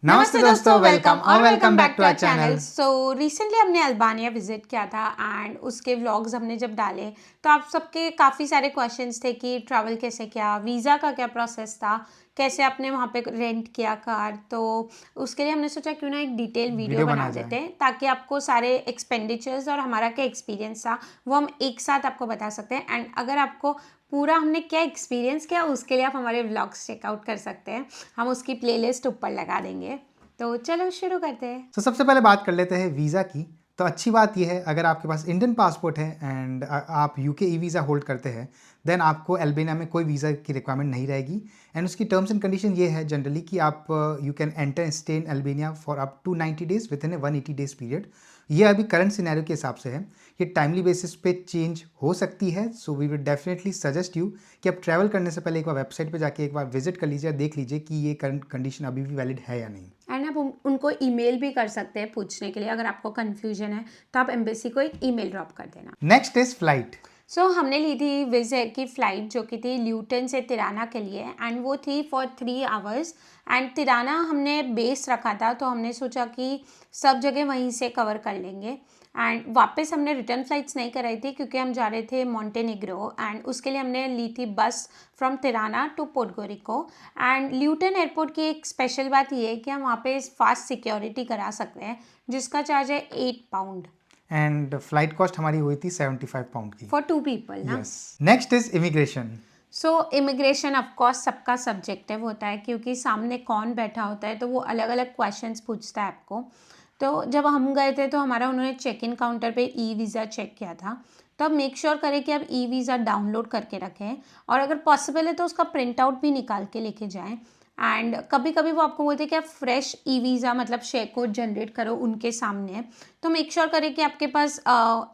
नमस्ते दोस्तों, वेलकम और welcome back to our channel. Channel. So recently हमने अल्बानिया विजिट किया था एंड उसके व्लॉग्स हमने जब डाले तो आप सबके काफ़ी सारे क्वेश्चंस थे कि ट्रैवल कैसे किया, वीज़ा का क्या प्रोसेस था, कैसे आपने वहाँ पे रेंट किया कार। तो उसके लिए हमने सोचा क्यों ना एक डिटेल वीडियो बना बना जाए। देते हैं ताकि आपको सारे एक्सपेंडिचर्स और हमारा क्या एक्सपीरियंस था वो हम एक साथ आपको बता सकते हैं। एंड अगर आपको पूरा हमने क्या एक्सपीरियंस किया उसके लिए आप हमारे व्लॉग्स चेकआउट कर सकते हैं। हम उसकी प्लेलिस्ट ऊपर लगा देंगे। तो चलो शुरू करते हैं। तो सबसे पहले बात कर लेते हैं वीज़ा की। तो अच्छी बात यह है, अगर आपके पास इंडियन पासपोर्ट है एंड आप यूके ई वीज़ा होल्ड करते हैं, देन आपको अल्बानिया में कोई वीज़ा की रिक्वायरमेंट नहीं रहेगी। एंड उसकी टर्म्स एंड कंडीशन ये है जनरली कि आप you can enter stay in Albania for up to 90 days within a 180 days period. ये अभी करंट सिनेरियो के हिसाब से है, ये टाइमली बेसिस पे चेंज हो सकती है। So we will definitely suggest you कि आप ट्रैवल करने से पहले एक बार वेबसाइट पे जाके एक बार विजिट कर लीजिए, देख लीजिए कि ये करंट कंडीशन अभी भी वैलिड है या नहीं। एंड आप उनको ईमेल भी कर सकते हैं पूछने के लिए। अगर आपको कन्फ्यूजन है तो आप एम्बेसी को एक ईमेल ड्रॉप कर देना। Next is flight. सो हमने ली थी विज़ एयर की फ़्लाइट जो कि थी ल्यूटन से तिराना के लिए एंड वो थी फॉर 3 आवर्स। एंड तिराना हमने बेस रखा था तो हमने सोचा कि सब जगह वहीं से कवर कर लेंगे। एंड वापस हमने रिटर्न फ़्लाइट्स नहीं कराई थी क्योंकि हम जा रहे थे मॉन्टेनेग्रो एंड उसके लिए हमने ली थी bus from Tirana to Puerto Rico. And Luton airport की एक स्पेशल बात ये है कि हम वहाँ पे फास्ट सिक्योरिटी करा सकते हैं जिसका चार्ज है 8 पाउंड एंड फ्लाइट कॉस्ट हमारी हुई थी 75 पाउंड की फॉर 2 पीपल ना। Yes. Next is immigration. So immigration of course सबका सब्जेक्टिव होता है क्योंकि सामने कौन बैठा होता है तो वो अलग अलग क्वेश्चंस पूछता है आपको। तो जब हम गए थे तो हमारा उन्होंने चेक इन काउंटर पे ई वीज़ा चेक किया था। तो अब मेक श्योर करें कि आप ई वीज़ा डाउनलोड करके रखें और अगर पॉसिबल है तो उसका प्रिंट आउट भी निकाल के लेके जाएं। एंड कभी कभी वो आपको बोलते हैं कि आप फ्रेश ई वीज़ा मतलब शेयर कोड जनरेट करो उनके सामने। तो मेक श्योर करें कि आपके पास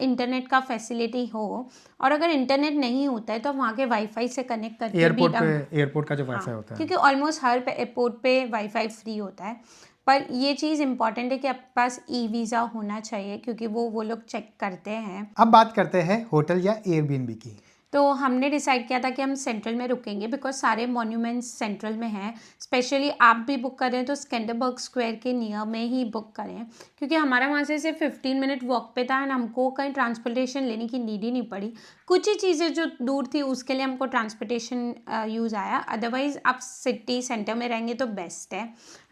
इंटरनेट का फैसिलिटी हो और अगर इंटरनेट नहीं होता है तो वहाँ के वाईफाई से कनेक्ट करके एयरपोर्ट का जो वाईफाई होता है, क्योंकि ऑलमोस्ट हर एयरपोर्ट पे वाईफाई फ्री होता है। पर ये चीज़ इंपॉर्टेंट है कि आपके पास ई वीज़ा होना चाहिए क्योंकि वो लोग चेक करते हैं। अब बात करते हैं होटल या एयरबीएनबी की। तो हमने डिसाइड किया था कि हम सेंट्रल में रुकेंगे बिकॉज सारे मॉन्यूमेंट्स सेंट्रल में हैं। स्पेशली आप भी बुक करें तो स्कैंडरबर्ग स्क्वायर के नियर में ही बुक करें क्योंकि हमारा वहाँ से सिर्फ 15 मिनट वॉक पे था एंड हमको कहीं ट्रांसपोर्टेशन लेने की नीड ही नहीं पड़ी। कुछ ही चीज़ें जो दूर थी उसके लिए हमको ट्रांसपोर्टेशन यूज़ आया, अदरवाइज आप सिटी सेंटर में रहेंगे तो बेस्ट है।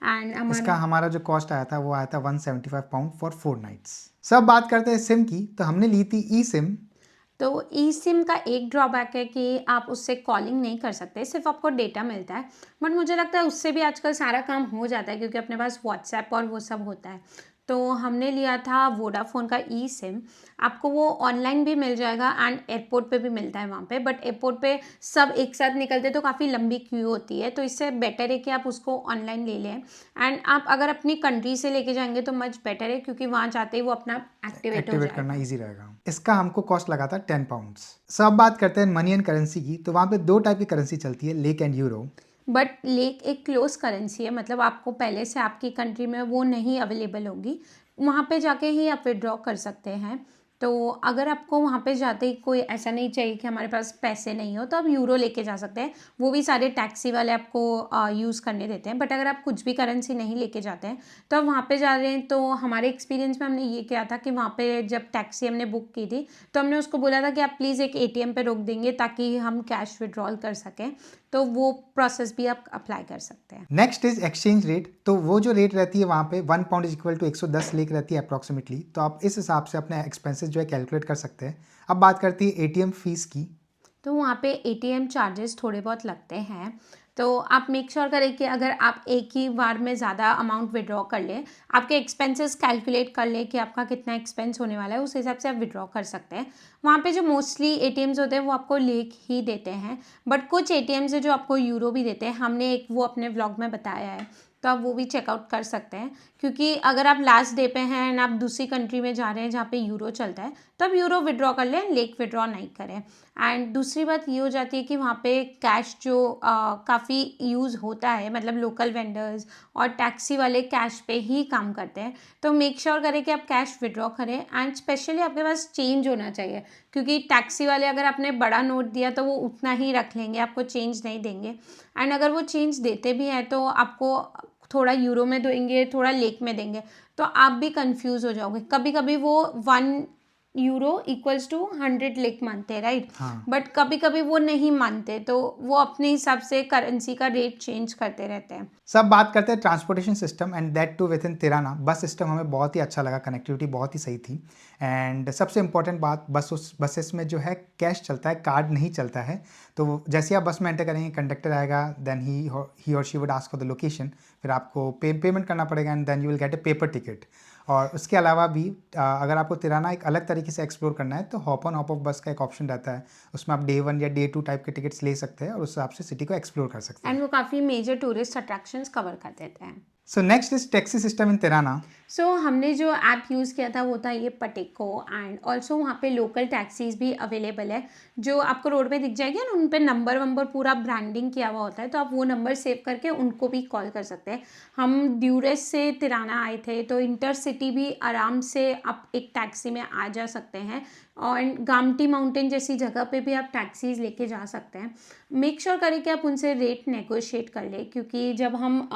एंड इसका हमारा जो कॉस्ट आया था वो आया था 175 पाउंड फॉर 4 नाइट्स। सब बात करते हैं सिम की। तो हमने ली थी ई सिम। तो ई सिम का एक ड्रॉबैक है कि आप उससे कॉलिंग नहीं कर सकते, सिर्फ आपको डेटा मिलता है। बट मुझे लगता है उससे भी आजकल सारा काम हो जाता है क्योंकि अपने पास व्हाट्सएप और वो सब होता है। तो हमने लिया था वोडाफोन का ई सिम। आपको वो ऑनलाइन भी मिल जाएगा एंड एयरपोर्ट पे भी मिलता है वहाँ पे। बट एयरपोर्ट पे सब एक साथ निकलते तो काफ़ी लंबी क्यू होती है, तो इससे बेटर है कि आप उसको ऑनलाइन ले लें। एंड आप अगर अपनी कंट्री से लेके जाएंगे तो मच बेटर है क्योंकि वहाँ जाते ही वो अपना एक्टिवेट करना इजी रहेगा। इसका हमको कॉस्ट लगा था 10 पाउंड्स। सब बात करते हैं मनी एंड करेंसी की। तो वहाँ पे 2 टाइप की करेंसी चलती है, lake and euro. But lake एक क्लोज करेंसी है, मतलब आपको पहले से आपकी कंट्री में वो नहीं अवेलेबल होगी, वहाँ पे जाके ही आप विड्रॉ कर सकते हैं। तो अगर आपको वहाँ पे जाते ही कोई ऐसा नहीं चाहिए कि हमारे पास पैसे नहीं हो तो आप यूरो लेके जा सकते हैं, वो भी सारे टैक्सी वाले आपको यूज़ करने देते हैं। बट अगर आप कुछ भी करेंसी नहीं लेके जाते हैं तो आप वहाँ पे जा रहे हैं, तो हमारे एक्सपीरियंस में हमने ये किया था कि वहाँ पे जब टैक्सी हमने बुक की थी तो हमने उसको बोला था कि आप प्लीज़ एक ATM पे रोक देंगे ताकि हम कैश विड्रॉल कर सकें। तो वो प्रोसेस भी आप अप्लाई कर सकते हैं। Next is exchange rate. तो वो जो रेट रहती है वहाँ पे 1 pound is equal to 110 lek रहती है अप्रॉक्सीमेटली। तो आप इस हिसाब से अपने एक्सपेंसेस जो है कैलकुलेट कर सकते हैं। अब बात करती है एटीएम फीस की। तो वहाँ पे ATM चार्जेस थोड़े बहुत लगते हैं। तो आप मेक श्योर करें कि अगर आप एक ही बार में ज़्यादा अमाउंट विड्रॉ कर लें, आपके एक्सपेंसेस कैलकुलेट कर लें कि आपका कितना एक्सपेंस होने वाला है, उस हिसाब से आप विड्रॉ कर सकते हैं। वहाँ पे जो मोस्टली ATMs होते हैं वो आपको लेक ही देते हैं, बट कुछ ATMs है जो आपको यूरो भी देते हैं। हमने एक वो अपने व्लॉग में बताया है, तो आप वो भी चेकआउट कर सकते हैं। क्योंकि अगर आप लास्ट डे पे हैं एंड आप दूसरी कंट्री में जा रहे हैं जहाँ पे यूरो चलता है तो आप यूरो विड्रॉ कर लें, लेक विड्रॉ नहीं करें। एंड दूसरी बात ये हो जाती है कि वहाँ पे कैश जो काफ़ी यूज़ होता है, मतलब लोकल वेंडर्स और टैक्सी वाले कैश पे ही काम करते हैं। तो मेक श्योर करें कि आप कैश विड्रॉ करें एंड स्पेशली आपके पास चेंज होना चाहिए क्योंकि टैक्सी वाले अगर आपने बड़ा नोट दिया तो वो उतना ही रख लेंगे, आपको चेंज नहीं देंगे। एंड अगर वो चेंज देते भी हैं तो आपको थोड़ा यूरो में देंगे, थोड़ा लेक में देंगे, तो आप भी कंफ्यूज हो जाओगे। कभी कभी वो 1 यूरो इक्वल्स टू 100 लेक मानते हैं, राइट? हाँ। बट कभी कभी वो नहीं मानते, तो वो अपने हिसाब से करेंसी का रेट चेंज करते रहते हैं। सब बात करते हैं transportation system and that too within Tirana. Bus system हमें बहुत ही अच्छा लगा, कनेक्टिविटी बहुत ही सही थी। एंड सबसे इंपॉर्टेंट बात, बसेस में जो है कैश चलता है, कार्ड नहीं चलता है। तो जैसे आप बस में एंटर करेंगे, कंडक्टर आएगा, देन ही और she would ask for the location, फिर आपको पेमेंट करना पड़ेगा and then you will get a paper ticket. और उसके अलावा भी अगर आपको तिराना एक अलग तरीके से एक्सप्लोर करना है तो हॉप ऑन हॉप ऑफ बस का एक ऑप्शन रहता है, उसमें आप डे 1 या डे 2 टाइप के टिकट्स ले सकते हैं और उस हिसाब से सिटी को एक्सप्लोर कर सकते हैं। एंड वो काफ़ी मेजर टूरिस्ट अट्रैक्शंस कवर कर देते हैं। So next is taxi system in Tirana. So हमने जो ऐप यूज़ किया था वो था ये पटेको, एंड ऑल्सो वहाँ पे लोकल टैक्सीज भी अवेलेबल है जो आपको रोड पे दिख जाएगी, और उन पे नंबर वंबर पूरा ब्रांडिंग किया हुआ होता है, तो आप वो नंबर सेव करके उनको भी कॉल कर सकते हैं। हम ड्यूरेस से तिराना आए थे, तो इंटरसिटी भी आराम से आप एक टैक्सी में आ जा सकते हैं, और गामटी माउंटेन जैसी जगह पे भी आप टैक्सीज लेके जा सकते हैं। मेक श्योर करें कि आप उनसे रेट नेगोशिएट कर लें, क्योंकि जब हम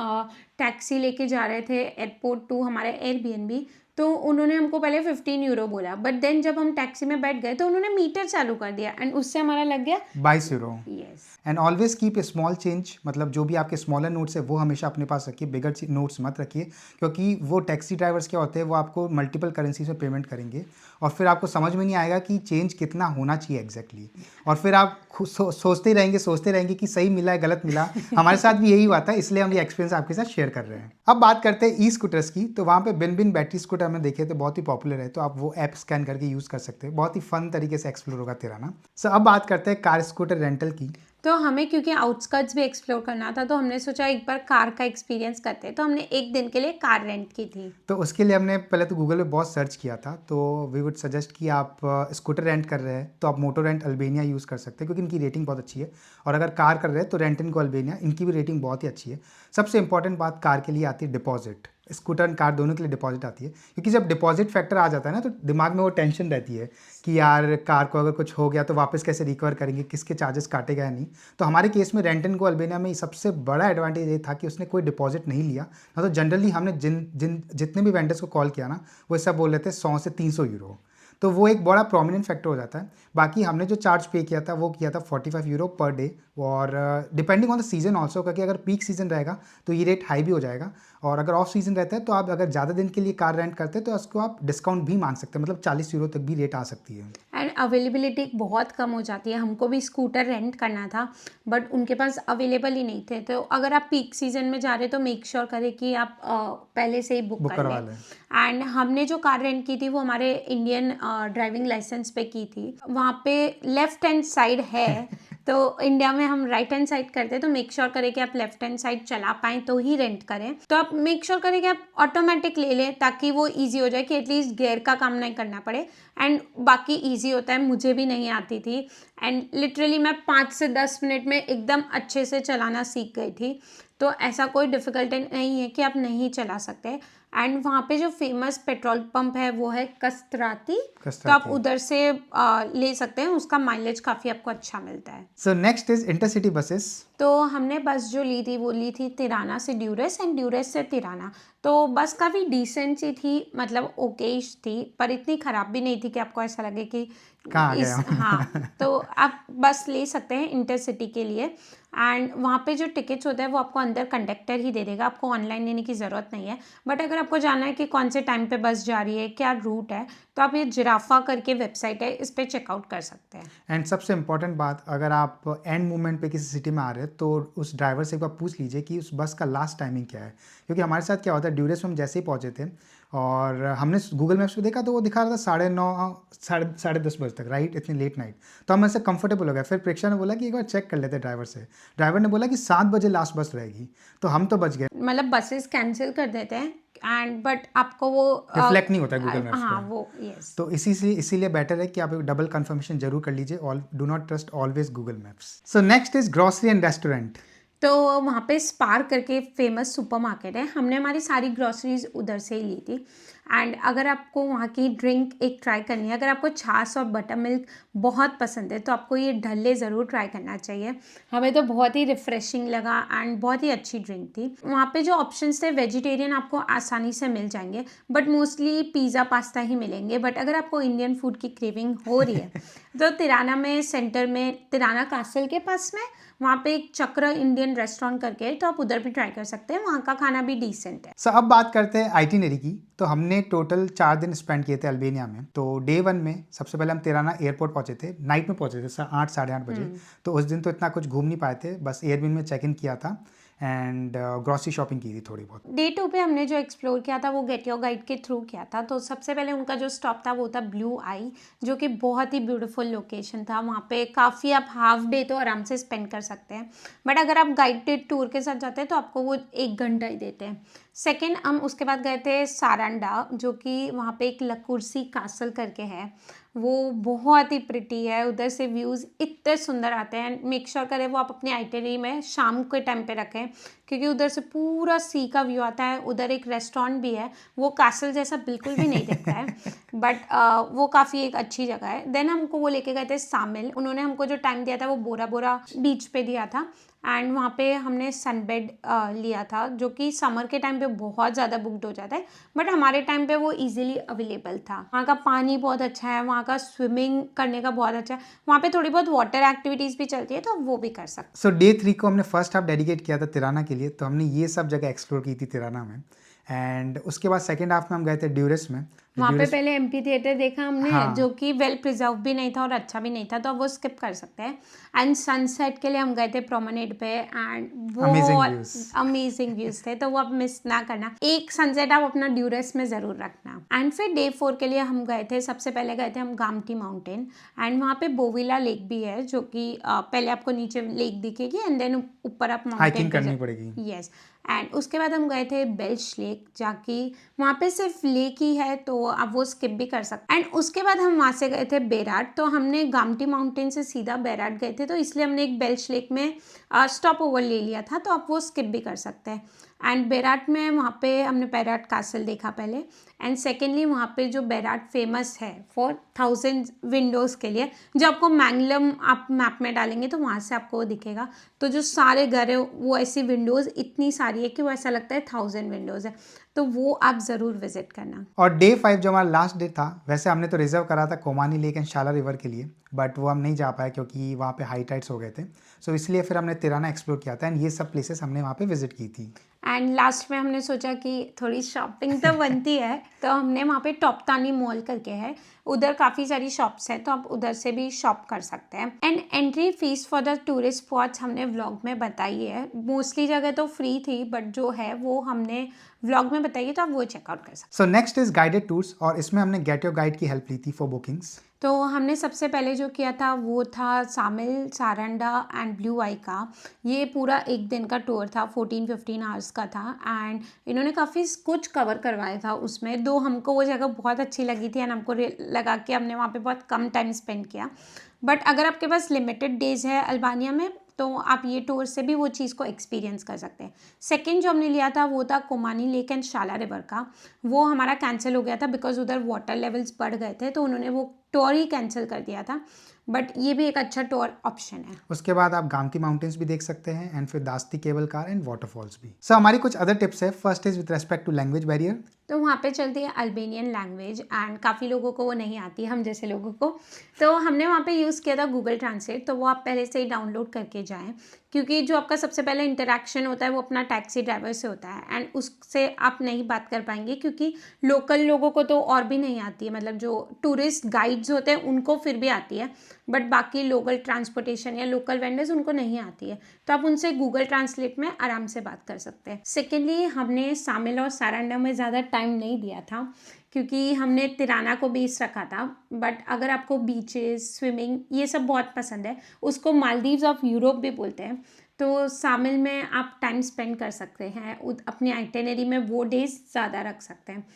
टैक्सी लेके जा रहे थे एयरपोर्ट टू हमारे एयरबीएनबी, तो उन्होंने हमको पहले 15 यूरो बोला, बट देन जब हम टैक्सी में बैठ गए तो उन्होंने मीटर चालू कर दिया, एंड उससे हमारा लग गया 22 euro. Yes. And always keep a small change, मतलब जो भी आपके स्मॉलर नोट्स है वो हमेशा अपने पास रखिए, बिगर नोट्स मत रखिए, क्योंकि वो टैक्सी ड्राइवर्स क्या होते हैं, वो आपको मल्टीपल करेंसी में पेमेंट करेंगे और फिर आपको समझ में नहीं आएगा कि चेंज कितना होना चाहिए एग्जैक्टली, और फिर आप सोचते रहेंगे कि सही मिला है गलत मिला। हमारे साथ भी यही हुआ था, इसलिए हम ये एक्सपीरियंस आपके साथ शेयर कर रहे हैं। अब बात करते हैं ई स्कूटर्स की। तो वहाँ पे बिन बैटरी स्कूटर हमने देखे तो बहुत ही पॉपुलर है, तो आप वो ऐप स्कैन करके यूज़ कर सकते हैं, बहुत ही फन तरीके से एक्सप्लोर होगा तिराना। सो अब बात करते हैं कार स्कूटर रेंटल की। तो हमें क्योंकि आउटस्कर्ट्स भी एक्सप्लोर करना था, तो हमने सोचा एक बार कार का एक्सपीरियंस करते हैं, तो हमने एक दिन के लिए कार रेंट की थी। तो उसके लिए हमने पहले तो गूगल पे बहुत सर्च किया था, तो वी वुड सजेस्ट कि आप स्कूटर रेंट कर रहे हैं तो आप मोटो रेंट अल्बेनिया यूज़ कर सकते हैं, क्योंकि इनकी रेटिंग बहुत अच्छी है। और अगर कार कर रहे हैं तो रेंट इनको अल्बेनिया, इनकी भी रेटिंग बहुत ही अच्छी है। सबसे इंपॉर्टेंट बात कार के लिए आती है डिपॉजिट। स्कूटर एंड कार दोनों के लिए डिपॉजिट आती है, क्योंकि जब डिपॉजिट फैक्टर आ जाता है ना, तो दिमाग में वो टेंशन रहती है कि यार कार को अगर कुछ हो गया तो वापस कैसे रिकवर करेंगे, किसके चार्जेस काटेगा या नहीं। तो हमारे केस में रेंटन को अल्बेनिया में सबसे बड़ा एडवांटेज ये था कि उसने कोई डिपॉजिट नहीं लिया ना। तो जनरली हमने जितने भी वेंडर्स को कॉल किया ना, वो सब बोल रहे थे 100 से 300 यूरो, तो वो एक बड़ा प्रोमिनेंट फैक्टर हो जाता है। बाकी हमने जो चार्ज पे किया था वो किया था 45 यूरो पर डे, और depending on the season also, क्योंकि अगर पीक सीज़न रहेगा तो ये रेट हाई भी हो जाएगा, और अगर ऑफ सीज़न रहता है तो आप अगर ज़्यादा दिन के लिए कार रेंट करते हैं तो उसको आप डिस्काउंट भी मान सकते हैं, मतलब 40 यूरो तक भी रेट आ सकती है। एंड अवेलेबिलिटी बहुत कम हो जाती है। हमको भी स्कूटर रेंट करना था, बट उनके पास अवेलेबल ही नहीं थे। तो अगर आप पीक सीजन में जा रहे तो मेक श्योर करें कि आप पहले से ही बुक कर करवा लें। लें। एंड हमने जो कार रेंट की थी वो हमारे इंडियन ड्राइविंग लाइसेंस पे की थी। वहाँ पे लेफ्ट हैंड साइड है, तो इंडिया में हम राइट हैंड साइड करते हैं, तो मेक श्योर करें कि आप लेफ्ट हैंड साइड चला पाएँ तो ही रेंट करें। तो आप मेक श्योर करें कि आप ऑटोमेटिक ले लें, ताकि वो ईजी हो जाए कि एटलीस्ट गियर का काम नहीं करना पड़े। एंड बाकी ईजी होता है, मुझे भी नहीं आती थी, एंड लिटरली मैं 5 से 10 मिनट में एकदम अच्छे से चलाना सीख गई थी। तो ऐसा कोई डिफ़िकल्ट नहीं है कि आप नहीं चला सकते। एंड वहाँ पे जो फेमस पेट्रोल पंप है वो है कस्तराती, तो आप उधर से ले सकते हैं, उसका माइलेज काफ़ी आपको अच्छा मिलता है। सो नेक्स्ट इज इंटरसिटी बसेस। तो हमने बस जो ली थी वो ली थी तिराना से ड्यूरेस एंड ड्यूरेस से तिराना। तो बस काफ़ी डिसेंट सी थी, मतलब ओकेश थी, पर इतनी ख़राब भी नहीं थी कि आपको ऐसा लगे कि कहाँ आ गया। हाँ, तो आप बस ले सकते हैं इंटरसिटी के लिए। एंड वहाँ पे जो टिकट्स होता है वो आपको अंदर कंडक्टर ही दे देगा, आपको ऑनलाइन लेने की ज़रूरत नहीं है। बट अगर आपको जानना है कि कौन से टाइम पे बस जा रही है, क्या रूट है, तो आप ये जिराफा करके वेबसाइट है, इस पर चेकआउट कर सकते हैं। एंड सबसे इंपॉर्टेंट बात, अगर आप एंड मोमेंट पे किसी सिटी में आ रहे हैं तो उस ड्राइवर से एक बार पूछ लीजिए कि उस बस का लास्ट टाइमिंग क्या है, क्योंकि हमारे साथ क्या होता है, ड्यूरेस में हम जैसे ही पहुँचे थे और हमने गूगल मैप्स पे देखा तो वो दिखा रहा था 9:30 साढ़े 10 बजे तक, राइट, इतनी लेट नाइट। तो हम ऐसे कंफर्टेबल हो गए। फिर प्रेक्षा ने बोला कि एक बार चेक कर लेते हैं ड्राइवर से। ड्राइवर ने बोला कि 7 बजे लास्ट बस रहेगी, तो हम तो बच गए। मतलब बसेस कैंसिल कर देते हैं, एंड बट आपको वो रिफ्लेक्ट नहीं होता है गूगल मैप्स हाँ पे। वो यस। तो इसीलिए बेटर है कि आप एक डबल कंफर्मेशन जरूर कर लीजिए। Do not trust always Google maps. So next is grocery and restaurant. तो वहाँ पे स्पार करके फेमस सुपरमार्केट है, हमने हमारी सारी ग्रॉसरीज उधर से ही ली थी। एंड अगर आपको वहाँ की ड्रिंक एक ट्राई करनी है, अगर आपको छाछ और बटर मिल्क बहुत पसंद है तो आपको ये ढल्ले ज़रूर ट्राई करना चाहिए। हमें तो बहुत ही रिफ़्रेशिंग लगा एंड बहुत ही अच्छी ड्रिंक थी। वहाँ पे जो ऑप्शंस थे वेजिटेरियन आपको आसानी से मिल जाएंगे, बट मोस्टली पिज़्ज़ा पास्ता ही मिलेंगे। बट अगर आपको इंडियन फूड की क्रेविंग हो रही है तो तिराना में सेंटर में, तिराना कासल के पास में, वहाँ पे एक चक्र इंडियन रेस्टोरेंट करके है, तो आप उधर भी ट्राई कर सकते हैं, वहाँ का खाना भी डिसेंट है। सो अब बात करते हैं आइटिनरी की। तो हमने टोटल 4 दिन स्पेंड किए थे अल्बानिया में। तो डे 1 में सबसे पहले हम तिराना एयरपोर्ट पहुंचे थे, नाइट में पहुंचे थे 8 साढ़े 8 बजे। तो उस दिन तो इतना कुछ घूम नहीं पाए थे, बस एयरबिन में चेक इन किया था एंड ग्रॉसरी शॉपिंग की थी थोड़ी बहुत। डे 2 पे हमने जो एक्सप्लोर किया था वो गेट योर गाइड के थ्रू किया था। तो सबसे पहले उनका जो स्टॉप था वो था ब्लू आई, जो कि बहुत ही ब्यूटीफुल लोकेशन था। वहाँ पे काफ़ी आप हाफ डे तो आराम से स्पेंड कर सकते हैं, बट अगर आप गाइडेड टूर के साथ जाते हैं तो आपको वो 1 घंटा ही देते हैं। सेकेंड, हम उसके बाद गए थे सारंडा, जो कि वहाँ पे एक लकुर्सी कासल करके है, वो बहुत ही प्रिटी है। उधर से व्यूज़ इतने सुंदर आते हैं। मेक श्योर करें वो आप अपनी आइटनरी में शाम के टाइम पे रखें, क्योंकि उधर से पूरा सी का व्यू आता है। उधर एक रेस्टोरेंट भी है, वो कासल जैसा बिल्कुल भी नहीं दिखता है, बट वो काफ़ी एक अच्छी जगह है। देन हमको वो लेके गए थे सामिल, उन्होंने हमको जो टाइम दिया था वो बोरा बोरा बीच पे दिया था। एंड वहाँ पे हमने सनबेड लिया था, जो कि समर के टाइम पे बहुत ज़्यादा बुकड हो जाता है, बट हमारे टाइम पे वो इजीली अवेलेबल था। वहाँ का पानी बहुत अच्छा है, वहाँ का स्विमिंग करने का बहुत अच्छा है, वहाँ पे थोड़ी बहुत वाटर एक्टिविटीज़ भी चलती है, तो वो भी कर सकते। सो डे 3 को हमने फर्स्ट हाफ डेडिकेट किया था तिराना के लिए। तो हमने ये सब जगह एक्सप्लोर की थी तिराना में। एंड उसके बाद सेकेंड हाफ में हम गए थे ड्यूरस में। वहाँ पे पहले एम्पी थिएटर देखा हमने, हाँ। जो कि वेल प्रिजर्व भी नहीं था और अच्छा भी नहीं था, तो अब वो स्किप कर सकते हैं। एंड सनसेट के लिए हम गए थे प्रोमेनेड पे, एंड बहुत अमेजिंग व्यूज थे, तो वो आप मिस ना करना। एक सनसेट आप अपना ड्यूरस में ज़रूर रखना। एंड फिर डे 4 के लिए हम गए थे, सबसे पहले गए थे हम गामटी माउंटेन, एंड वहाँ पे बोविला लेक भी है, जो कि पहले आपको नीचे लेक दिखेगी एंड देन ऊपर आप माउंटेन हाइकिंग करनी पड़ेगी। यस। एंड उसके बाद हम गए थे बेल्श लेक, जाकि वहाँ पे सिर्फ लेक ही है, तो आप वो स्किप भी कर सकते। एंड उसके बाद हम वहाँ से गए थे बेराट। तो हमने गामटी माउंटेन से सीधा बेराट गए थे, तो इसलिए हमने एक बेल्श लेक में स्टॉप ओवर ले लिया था, तो आप वो स्किप भी कर सकते हैं। एंड बेराट में वहाँ पे हमने बेराट कासल देखा पहले, एंड सेकेंडली वहाँ पे जो बेराट फेमस है फॉर 1000 विंडोज़ के लिए, जो आपको मैंगलम आप मैप में डालेंगे तो वहाँ से आपको वो दिखेगा। तो जो सारे घर है वो ऐसी विंडोज़ इतनी सारी है कि वो ऐसा लगता है 1000 विंडोज़ है, तो वो आप ज़रूर विजिट करना। और डे 5 जो हमारा लास्ट डे था, वैसे हमने तो रिजर्व करा था कोमानी लेक एंड शाला रिवर के लिए, बट वो हम नहीं जा पाए क्योंकि वहाँ पे हाई टाइड्स हो गए थे। सो इसलिए फिर हमने तिराना एक्सप्लोर किया था एंड ये सब प्लेसेस हमने वहाँ पे विजिट की थी। एंड लास्ट में हमने सोचा कि थोड़ी शॉपिंग तो बनती है, तो हमने वहाँ पे टॉपतानी मॉल करके है, उधर काफ़ी सारी शॉप्स हैं, तो आप उधर से भी शॉप कर सकते हैं। And entry fees for the tourist spots हमने व्लॉग में बताई है। मोस्टली जगह तो फ्री थी, बट जो है वो हमने व्लॉग में बताई है, तो आप वो चेकआउट कर सकते हैं। So next is guided tours, और इसमें हमने गेट योर गाइड की हेल्प ली थी फॉर बुकिंग्स। तो हमने सबसे पहले जो किया था वो था सामिल, सारंडा एंड ब्लू आई का। ये पूरा 1 दिन का टूर था, 14-15 आवर्स का था, एंड इन्होंने काफ़ी कुछ कवर करवाया था उसमें। दो हमको वो जगह बहुत अच्छी लगी थी एंड हमको लगा कि हमने वहाँ पे बहुत कम टाइम स्पेंड किया। बट अगर आपके पास लिमिटेड डेज है अल्बानिया में, तो आप ये टूर से भी वो चीज़ को एक्सपीरियंस कर सकते हैं। सेकेंड जो हमने लिया था वो था कोमानी लेक एंड शाला रिवर का। वो हमारा कैंसिल हो गया था बिकॉज उधर वाटर लेवल्स बढ़ गए थे, तो उन्होंने वो टूर ही कैंसिल कर दिया था, बट ये भी एक अच्छा टूर ऑप्शन है। उसके बाद आप गामती माउंटेन्स भी देख सकते हैं एंड फिर Dajti cable car and waterfalls भी। सो हमारी कुछ अदर टिप्स है। First is with respect to language barrier. तो वहाँ पे चलती है अल्बेनियन लैंग्वेज, एंड काफ़ी लोगों को वो नहीं आती, हम जैसे लोगों को। तो हमने वहाँ पे यूज़ किया था गूगल ट्रांसलेट, तो वो आप पहले से ही डाउनलोड करके जाएं, क्योंकि जो आपका सबसे पहले इंटरेक्शन होता है वो अपना टैक्सी ड्राइवर से होता है, एंड उससे आप नहीं बात कर पाएंगे, क्योंकि लोकल लोगों को तो और भी नहीं आती है, मतलब जो टूरिस्ट गाइड्स होते हैं उनको फिर भी आती है, बट बाकी लोकल ट्रांसपोर्टेशन या लोकल वेंडर्स उनको नहीं आती है, तो आप उनसे गूगल ट्रांसलेट में आराम से बात कर सकते हैं। सेकेंडली, हमने सामिल और सारंडा में ज़्यादा टाइम नहीं दिया था, क्योंकि हमने तिराना को बेस रखा था। बट अगर आपको बीचेस, स्विमिंग ये सब बहुत पसंद है, उसको मालदीव्स ऑफ यूरोप भी बोलते हैं, तो सामिल में आप टाइम स्पेंड कर सकते हैं, अपनी आइटिनरी में वो डेज ज़्यादा रख सकते हैं।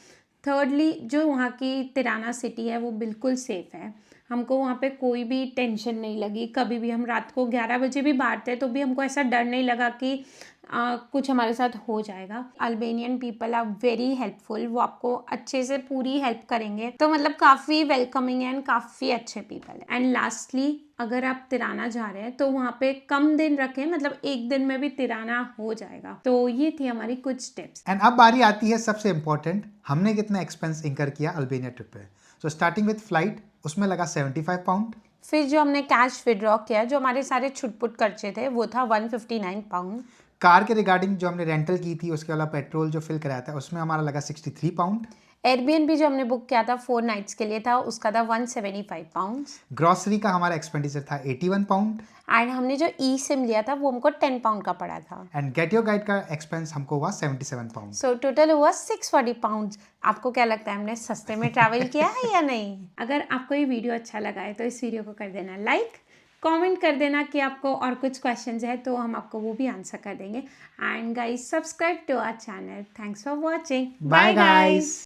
थर्डली, जो वहाँ की तिराना सिटी है वो बिल्कुल सेफ़ है, हमको वहाँ पे कोई भी टेंशन नहीं लगी। कभी भी हम रात को 11 बजे भी बाहर थे तो भी हमको ऐसा डर नहीं लगा कि कुछ हमारे साथ हो जाएगा। Albanian people are very helpful, वो आपको अच्छे से पूरी हेल्प करेंगे, तो मतलब काफ़ी वेलकमिंग एंड काफ़ी अच्छे पीपल। एंड लास्टली, अगर आप तिराना जा रहे हैं तो वहाँ पे कम दिन रखें, मतलब एक दिन में भी तिराना हो जाएगा। तो ये थी हमारी कुछ टिप्स। एंड अब बारी आती है सबसे इम्पोर्टेंट, हमने कितना एक्सपेंस इंकर किया अल्बेनिया ट्रिप पे। सो स्टार्टिंग विथ फ्लाइट, उसमें लगा 75 पाउंड। फिर जो हमने कैश विड्रॉ किया, जो हमारे सारे छुटपुट खर्चे थे, वो था 159 पाउंड। कार के रिगार्डिंग जो हमने रेंटल की थी, उसके अलावा पेट्रोल जो फिल कराया था, उसमें हमारा लगा 63 पाउंड। एयरबीएनबी जो हमने बुक किया था 4 नाइट्स के लिए था, उसका था 175 पाउंड्स। ग्रॉसरी का हमारा एक्सपेंडिचर था 81 पाउंड। एंड हमने जो ई सिम लिया था वो हमको 10 पाउंड का पड़ा था। एंड गेट योर गाइड का एक्सपेंस हमको हुआ 77 पाउंड। सो टोटल हुआ 640 पाउंड्स। आपको क्या लगता है, हमने सस्ते में ट्रैवल किया है या नहीं? अगर आपको ये वीडियो अच्छा लगा है तो इस वीडियो को कर देना लाइक, कमेंट कर देना कि आपको और कुछ क्वेश्चंस है तो हम आपको वो भी आंसर कर देंगे। And guys, subscribe to our channel. Thanks for watching. Bye guys.